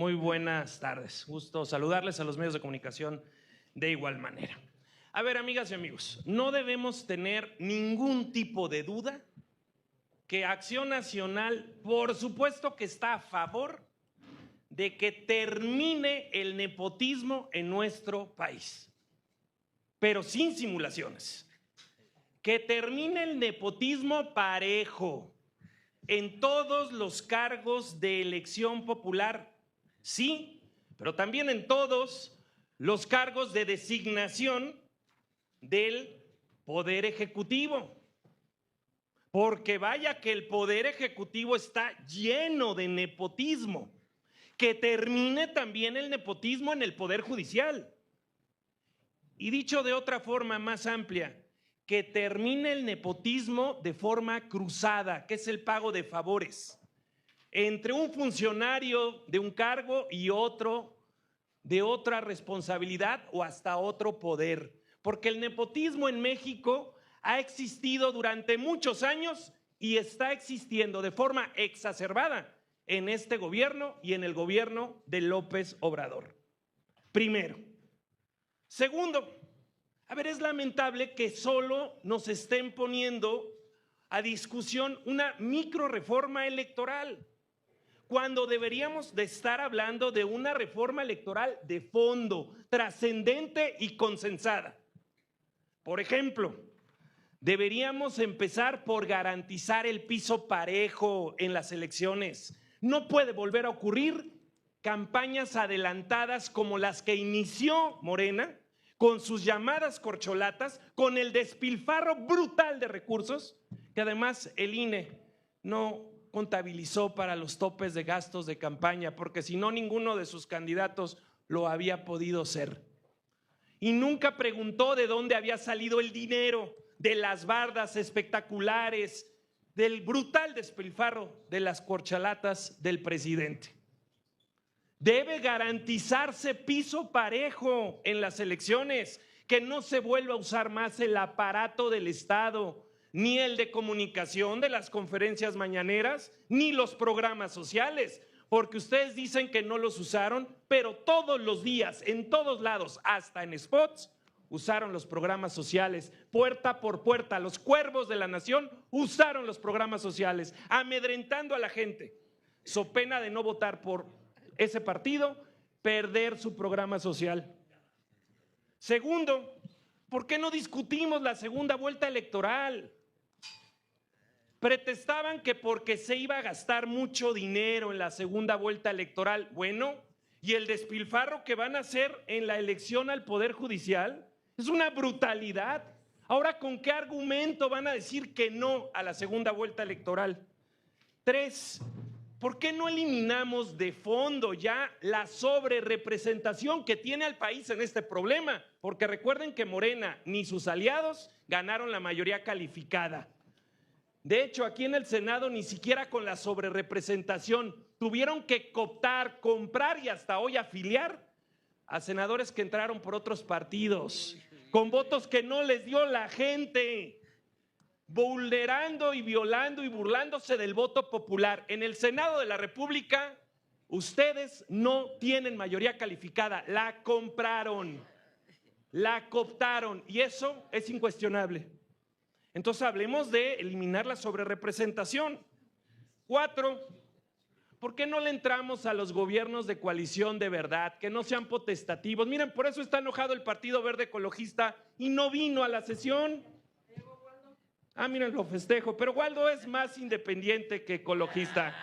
Muy buenas tardes. Gusto saludarles a los medios de comunicación de igual manera. A ver, amigas y amigos, no debemos tener ningún tipo de duda que Acción Nacional, por supuesto que está a favor de que termine el nepotismo en nuestro país, pero sin simulaciones. Que termine el nepotismo parejo en todos los cargos de elección popular, sí, pero también en todos los cargos de designación del Poder Ejecutivo. Porque vaya que el Poder Ejecutivo está lleno de nepotismo. Que termine también el nepotismo en el Poder Judicial. Y dicho de otra forma más amplia, que termine el nepotismo de forma cruzada, que es el pago de favores, entre un funcionario de un cargo y otro de otra responsabilidad o hasta otro poder. Porque el nepotismo en México ha existido durante muchos años y está existiendo de forma exacerbada en este gobierno y en el gobierno de López Obrador. Primero. Segundo, a ver, es lamentable que solo nos estén poniendo a discusión una micro reforma electoral, cuando deberíamos de estar hablando de una reforma electoral de fondo, trascendente y consensada. Por ejemplo, deberíamos empezar por garantizar el piso parejo en las elecciones. No puede volver a ocurrir campañas adelantadas como las que inició Morena, con sus llamadas corcholatas, con el despilfarro brutal de recursos, que además el INE no contabilizó para los topes de gastos de campaña, porque si no, ninguno de sus candidatos lo había podido ser. Y nunca preguntó de dónde había salido el dinero, de las bardas espectaculares, del brutal despilfarro de las corcholatas del presidente. Debe garantizarse piso parejo en las elecciones, que no se vuelva a usar más el aparato del Estado, ni el de comunicación de las conferencias mañaneras, ni los programas sociales, porque ustedes dicen que no los usaron, pero todos los días, en todos lados, hasta en spots, usaron los programas sociales, puerta por puerta. Los cuervos de la nación usaron los programas sociales, amedrentando a la gente, so pena de no votar por ese partido, perder su programa social. Segundo, ¿por qué no discutimos la segunda vuelta electoral? Pretestaban que porque se iba a gastar mucho dinero en la segunda vuelta electoral. Bueno, ¿y el despilfarro que van a hacer en la elección al Poder Judicial? Es una brutalidad. Ahora, ¿con qué argumento van a decir que no a la segunda vuelta electoral? Tres, ¿por qué no eliminamos de fondo ya la sobrerepresentación que tiene al país en este problema? Porque recuerden que Morena ni sus aliados ganaron la mayoría calificada. De hecho, aquí en el Senado ni siquiera con la sobrerepresentación tuvieron que cooptar, comprar y hasta hoy afiliar a senadores que entraron por otros partidos, con votos que no les dio la gente, vulnerando y violando y burlándose del voto popular. En el Senado de la República, ustedes no tienen mayoría calificada, la compraron, la cooptaron y eso es incuestionable. Entonces hablemos de eliminar la sobrerepresentación. 4, ¿por qué no le entramos a los gobiernos de coalición de verdad, que no sean potestativos? Miren, por eso está enojado el Partido Verde Ecologista y no vino a la sesión. Miren, lo festejo, pero Waldo es más independiente que ecologista.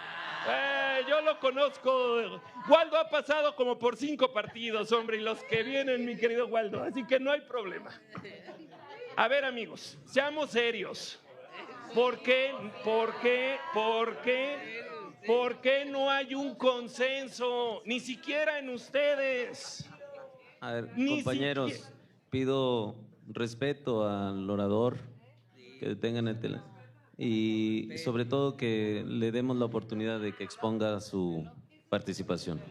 Yo lo conozco. Waldo ha pasado como por 5 partidos, hombre, y los que vienen, mi querido Waldo, así que no hay problema. A ver, amigos, seamos serios. ¿Por qué no hay un consenso? Ni siquiera en ustedes. A ver, compañeros, pido respeto al orador, que detengan el teléfono y sobre todo que le demos la oportunidad de que exponga su participación.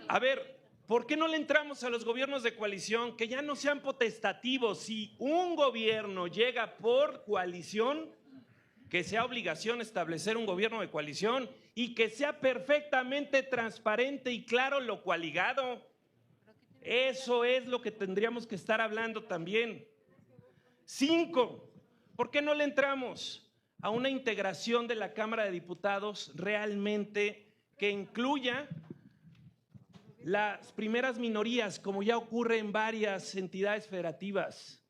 A ver, ¿por qué no le entramos a los gobiernos de coalición? Que ya no sean potestativos. Si un gobierno llega por coalición, que sea obligación establecer un gobierno de coalición y que sea perfectamente transparente y claro lo coaligado. Eso es lo que tendríamos que estar hablando también. 5, ¿por qué no le entramos a una integración de la Cámara de Diputados realmente que incluya las primeras minorías, como ya ocurre en varias entidades federativas?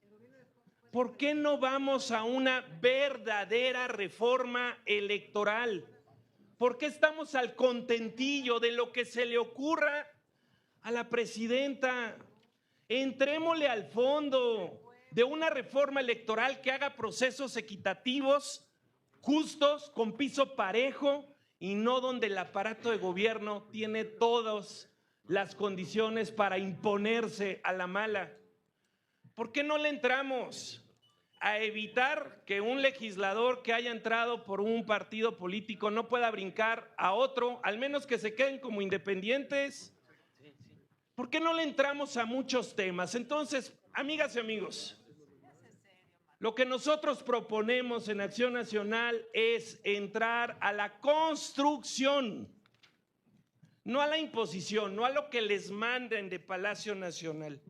¿Por qué no vamos a una verdadera reforma electoral? ¿Por qué estamos al contentillo de lo que se le ocurra a la presidenta? Entrémosle al fondo de una reforma electoral que haga procesos equitativos, justos, con piso parejo, y no donde el aparato de gobierno tiene todas las condiciones para imponerse a la mala. ¿Por qué no le entramos a evitar que un legislador que haya entrado por un partido político no pueda brincar a otro, al menos que se queden como independientes? ¿Por qué no le entramos a muchos temas? Entonces, amigas y amigos, lo que nosotros proponemos en Acción Nacional es entrar a la construcción, no a la imposición, no a lo que les manden de Palacio Nacional.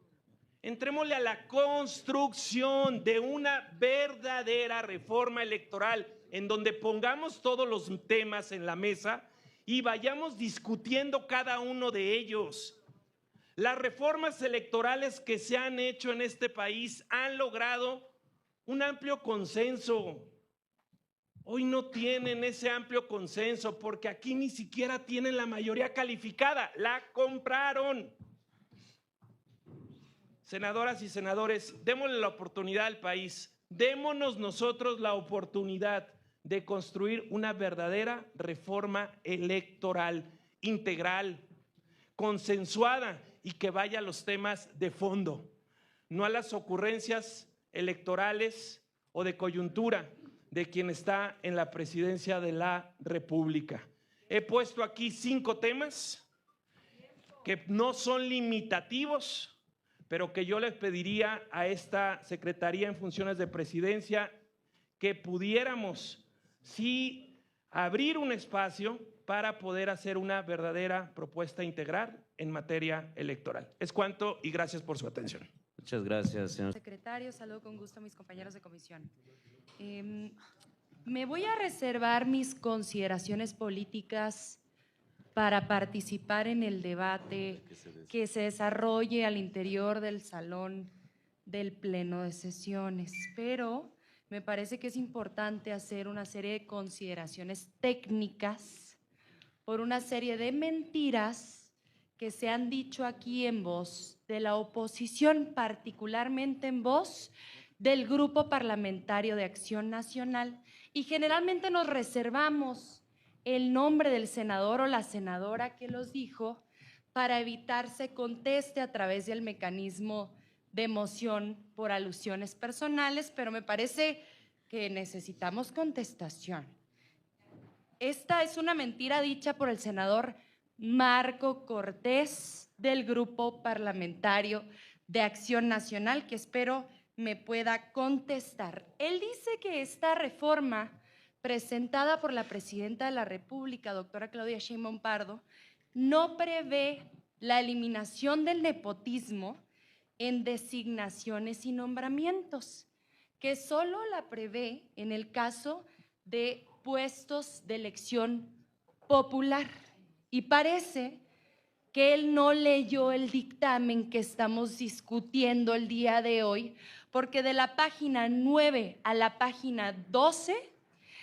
Entrémosle a la construcción de una verdadera reforma electoral en donde pongamos todos los temas en la mesa y vayamos discutiendo cada uno de ellos. Las reformas electorales que se han hecho en este país han logrado un amplio consenso. Hoy no tienen ese amplio consenso porque aquí ni siquiera tienen la mayoría calificada, la compraron. Senadoras y senadores, démosle la oportunidad al país, démonos nosotros la oportunidad de construir una verdadera reforma electoral integral, consensuada y que vaya a los temas de fondo, no a las ocurrencias electorales o de coyuntura de quien está en la presidencia de la República. He puesto aquí 5 temas que no son limitativos, pero que yo les pediría a esta Secretaría en Funciones de Presidencia que pudiéramos sí abrir un espacio para poder hacer una verdadera propuesta integral en materia electoral. Es cuanto y gracias por su atención. Muchas gracias, señor secretario. Saludo con gusto a mis compañeros de comisión. Me voy a reservar mis consideraciones políticas para participar en el debate que se desarrolle al interior del salón del Pleno de Sesiones, pero me parece que es importante hacer una serie de consideraciones técnicas por una serie de mentiras que se han dicho aquí en voz de la oposición, particularmente en voz del Grupo Parlamentario de Acción Nacional, y generalmente nos reservamos el nombre del senador o la senadora que los dijo para evitar se conteste a través del mecanismo de moción por alusiones personales, pero me parece que necesitamos contestación. Esta es una mentira dicha por el senador Marco Cortés del Grupo Parlamentario de Acción Nacional, que espero me pueda contestar. Él dice que esta reforma presentada por la Presidenta de la República, doctora Claudia Sheinbaum Pardo, no prevé la eliminación del nepotismo en designaciones y nombramientos, que solo la prevé en el caso de puestos de elección popular. Y parece que él no leyó el dictamen que estamos discutiendo el día de hoy, porque de la página 9 a la página 12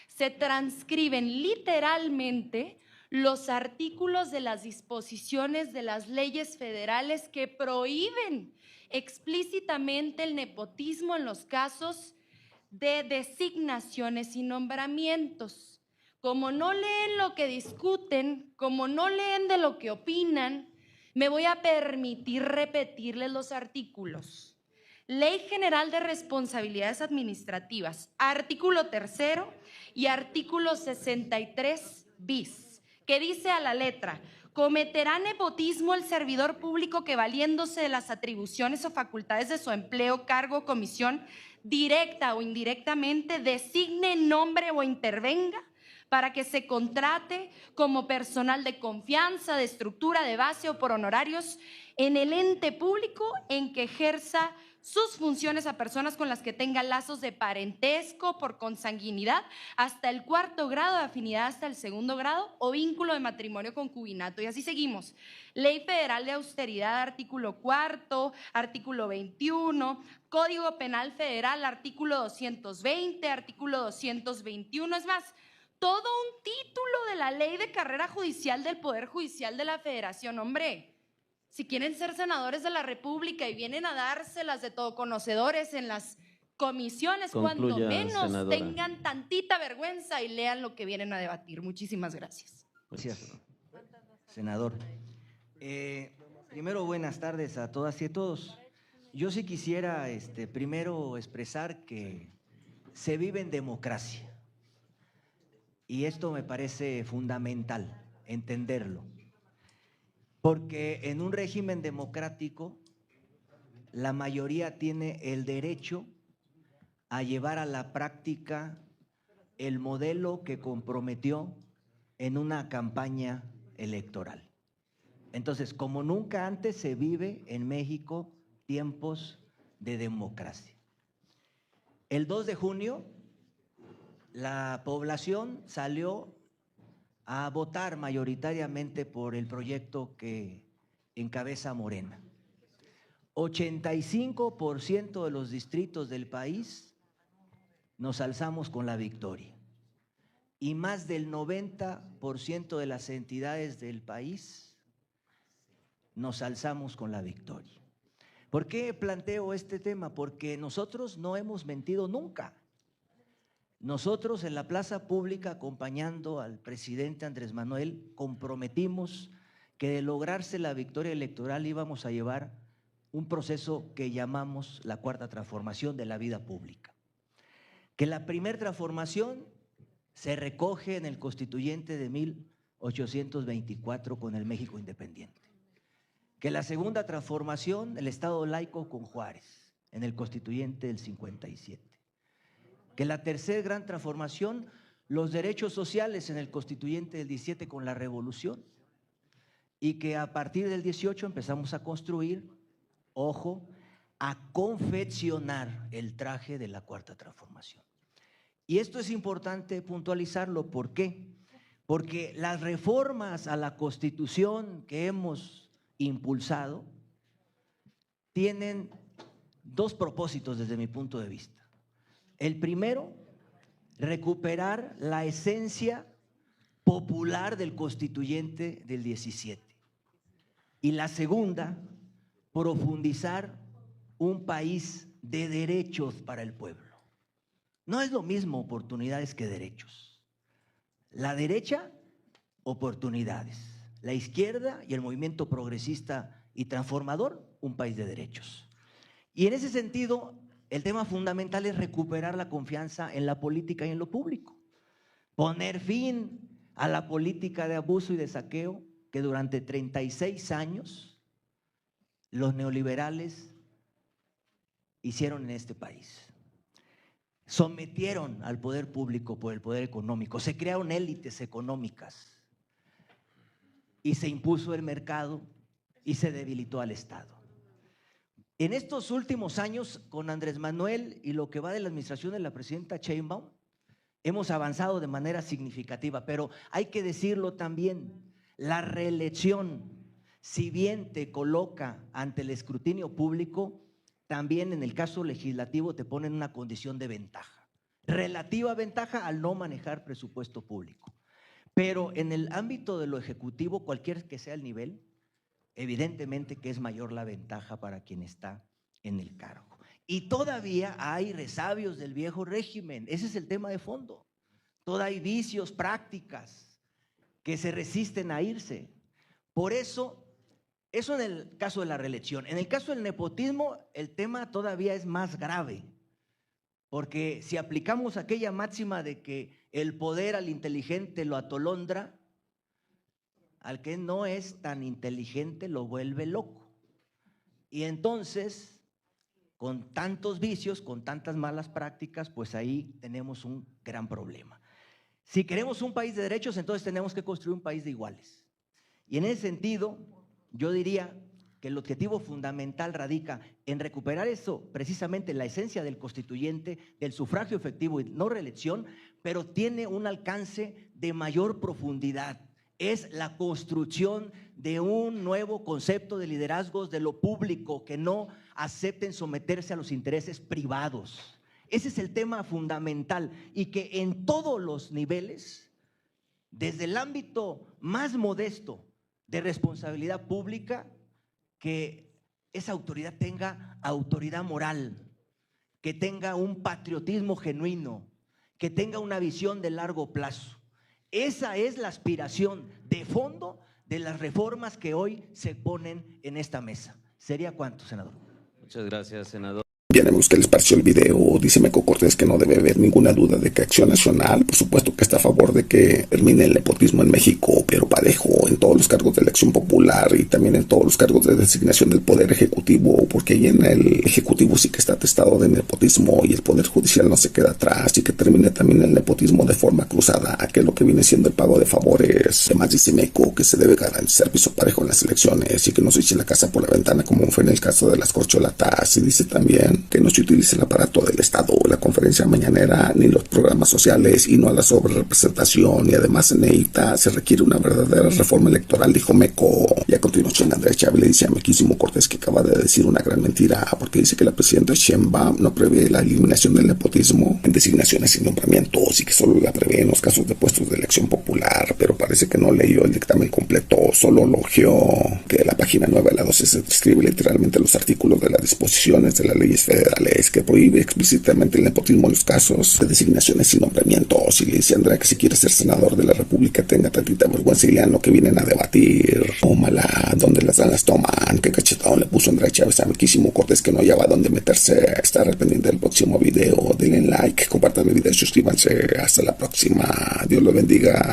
se transcriben literalmente los artículos de las disposiciones de las leyes federales que prohíben explícitamente el nepotismo en los casos de designaciones y nombramientos. Como no leen lo que discuten, como no leen de lo que opinan, me voy a permitir repetirles los artículos. Ley General de Responsabilidades Administrativas, artículo 3 y artículo 63 bis, que dice a la letra: cometerá nepotismo el servidor público que, valiéndose de las atribuciones o facultades de su empleo, cargo o comisión, directa o indirectamente, designe, nombre o intervenga para que se contrate como personal de confianza, de estructura, de base o por honorarios en el ente público en que ejerza sus funciones a personas con las que tenga lazos de parentesco por consanguinidad hasta el 4º grado, de afinidad hasta el 2º grado o vínculo de matrimonio concubinato. Y así seguimos. Ley Federal de Austeridad, artículo 4º, artículo 21, Código Penal Federal, artículo 220, artículo 221. Es más, todo un título de la Ley de Carrera Judicial del Poder Judicial de la Federación. Hombre, si quieren ser senadores de la República y vienen a dárselas de todo conocedores en las comisiones, Concluya, cuando menos senadora. tengan tantita vergüenza y lean lo que vienen a debatir. Muchísimas gracias. Gracias, senador. Primero, buenas tardes a todas y a todos. Yo sí quisiera primero expresar que se vive en democracia. Y esto me parece fundamental, entenderlo. Porque en un régimen democrático, la mayoría tiene el derecho a llevar a la práctica el modelo que comprometió en una campaña electoral. Entonces, como nunca antes se vive en México tiempos de democracia. El 2 de junio, la población salió a votar mayoritariamente por el proyecto que encabeza Morena. 85% de los distritos del país nos alzamos con la victoria y más del 90% de las entidades del país nos alzamos con la victoria. ¿Por qué planteo este tema? Porque nosotros no hemos mentido nunca. Nosotros en la plaza pública, acompañando al presidente Andrés Manuel, comprometimos que de lograrse la victoria electoral íbamos a llevar un proceso que llamamos la 4ª transformación de la vida pública. Que la primera transformación se recoge en el Constituyente de 1824 con el México independiente. Que la segunda transformación, el Estado laico con Juárez, en el Constituyente del 57. Que la tercera gran transformación, los derechos sociales en el Constituyente del 17 con la Revolución, y que a partir del 18 empezamos a construir, ojo, a confeccionar el traje de la 4ª transformación. Y esto es importante puntualizarlo. ¿Por qué? Porque las reformas a la Constitución que hemos impulsado tienen dos propósitos desde mi punto de vista. El primero, recuperar la esencia popular del Constituyente del 17. Y la segunda, profundizar un país de derechos para el pueblo. No es lo mismo oportunidades que derechos. La derecha, oportunidades. La izquierda y el movimiento progresista y transformador, un país de derechos. Y en ese sentido, el tema fundamental es recuperar la confianza en la política y en lo público. Poner fin a la política de abuso y de saqueo que durante 36 años los neoliberales hicieron en este país. Sometieron al poder público por el poder económico, se crearon élites económicas y se impuso el mercado y se debilitó al Estado. En estos últimos años, con Andrés Manuel y lo que va de la administración de la presidenta Sheinbaum, hemos avanzado de manera significativa, pero hay que decirlo también, la reelección, si bien te coloca ante el escrutinio público, también en el caso legislativo te pone en una condición de ventaja, relativa ventaja al no manejar presupuesto público. Pero en el ámbito de lo ejecutivo, cualquier que sea el nivel, evidentemente que es mayor la ventaja para quien está en el cargo. Y todavía hay resabios del viejo régimen, ese es el tema de fondo. Todavía hay vicios, prácticas que se resisten a irse. Por eso en el caso de la reelección. En el caso del nepotismo, el tema todavía es más grave, porque si aplicamos aquella máxima de que el poder al inteligente lo atolondra, al que no es tan inteligente lo vuelve loco. Y entonces, con tantos vicios, con tantas malas prácticas, pues ahí tenemos un gran problema. Si queremos un país de derechos, entonces tenemos que construir un país de iguales. Y en ese sentido, yo diría que el objetivo fundamental radica en recuperar eso, precisamente la esencia del constituyente, del sufragio efectivo y no reelección, pero tiene un alcance de mayor profundidad. Es la construcción de un nuevo concepto de liderazgos de lo público que no acepten someterse a los intereses privados. Ese es el tema fundamental y que en todos los niveles, desde el ámbito más modesto de responsabilidad pública, que esa autoridad tenga autoridad moral, que tenga un patriotismo genuino, que tenga una visión de largo plazo. Esa es la aspiración de fondo de las reformas que hoy se ponen en esta mesa. ¿Sería cuánto, senador? Muchas gracias, senador. Bien, amigos, ¿qué les pareció el video? Dice Meco Cortés que no debe haber ninguna duda de que Acción Nacional, por supuesto que está a favor de que termine el nepotismo en México, pero parejo en todos los cargos de elección popular y también en todos los cargos de designación del Poder Ejecutivo, porque ahí en el Ejecutivo sí que está atestado de nepotismo y el Poder Judicial no se queda atrás, y que termine también el nepotismo de forma cruzada, que es lo que viene siendo el pago de favores. Además dice Meco que se debe garantizar piso parejo en las elecciones y que no se eche la casa por la ventana como fue en el caso de las corcholatas, y dice también que no se utilice el aparato del Estado, la conferencia mañanera, ni los programas sociales, y no a la sobrerepresentación, y además en EITA se requiere una verdadera reforma electoral, dijo Meco. Y a continuación Andrea Chávez le dice a Mequísimo Cortés que acaba de decir una gran mentira, porque dice que la presidenta Sheinbaum no prevé la eliminación del nepotismo en designaciones y nombramientos, y que solo la prevé en los casos de puestos de elección popular, pero parece que no leyó el dictamen completo, solo elogió que la página 9 a la 12 se describe literalmente los artículos de las disposiciones de las leyes federales que prohíbe explícitamente el nepotismo en los casos de designaciones y nombramientos. Y le dice a Andrea que si quiere ser senador de la República tenga tantita vergüenza y lean lo que vienen a debatir. Tómala, donde las dan las toman. Qué cachetón le puso Andrea Chávez a Mequísimo Cortés, que no hallaba dónde meterse. Estar al pendiente del próximo video, denle like, compartan el video y suscríbanse. Hasta la próxima. Dios lo bendiga.